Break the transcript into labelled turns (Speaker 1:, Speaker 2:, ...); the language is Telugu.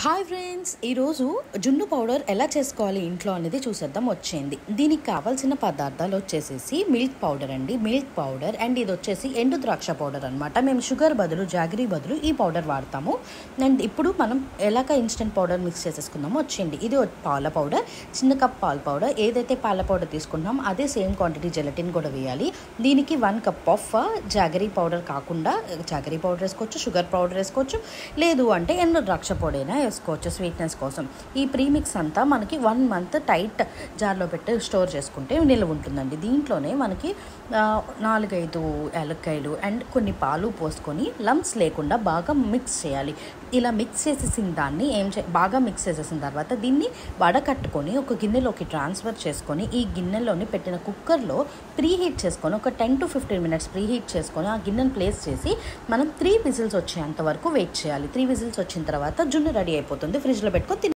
Speaker 1: హాయ్ ఫ్రెండ్స్, ఈరోజు జున్ను పౌడర్ ఎలా చేసుకోవాలి ఇంట్లో అనేది చూసేద్దాం వచ్చేయండి. దీనికి కావాల్సిన పదార్థాలు వచ్చేసేసి మిల్క్ పౌడర్ అండి, మిల్క్ పౌడర్ అండ్ ఇది వచ్చేసి ఎండు ద్రాక్ష పౌడర్ అనమాట. మేము షుగర్ బదులు జాగరీ బదులు ఈ పౌడర్ వాడతాము. అండ్ ఇప్పుడు మనం ఎలాగ ఇన్స్టెంట్ పౌడర్ మిక్స్ చేసేసుకుందామో వచ్చేయండి. ఇది పాల పౌడర్, చిన్న కప్ పాల పౌడర్. ఏదైతే పాల పౌడర్ తీసుకుంటున్నాం అదే సేమ్ క్వాంటిటీ జెలటిన్ కూడా వేయాలి. దీనికి 1 కప్ ఆఫ్ జాగరీ పౌడర్ కాకుండా జాగరీ పౌడర్ వేసుకోవచ్చు, షుగర్ పౌడర్ వేసుకోవచ్చు, లేదు అంటే ఎండు ద్రాక్ష పౌడర్ అయినా వేసుకోవచ్చు స్వీట్నెస్ కోసం. ఈ ప్రీమిక్స్ అంతా మనకి 1 మంత్ టైట్ జార్లో పెట్టి స్టోర్ చేసుకుంటే నిల్వ ఉంటుందండి. దీంట్లోనే మనకి 4-5 యాలక్కాయలు అండ్ కొన్ని పాలు పోసుకొని లంప్స్ లేకుండా బాగా మిక్స్ చేయాలి. ఇలా మిక్స్ చేసేసిన దాన్ని బాగా మిక్స్ చేసేసిన తర్వాత దీన్ని వడకట్టుకొని ఒక గిన్నెలోకి ట్రాన్స్ఫర్ చేసుకొని ఈ గిన్నెలోని పెట్టిన కుక్కర్లో ప్రీహీట్ చేసుకొని ఒక 10 to 15 minutes ప్రీహీట్ చేసుకొని ఆ గిన్నెను ప్లేస్ చేసి మనం 3 విజిల్స్ వచ్చేంత వరకు వెయిట్ చేయాలి. 3 విజిల్స్ వచ్చిన తర్వాత జున్ను రెడీ అయిపోతుంది. ఫ్రిడ్జ్లో పెట్టుకొని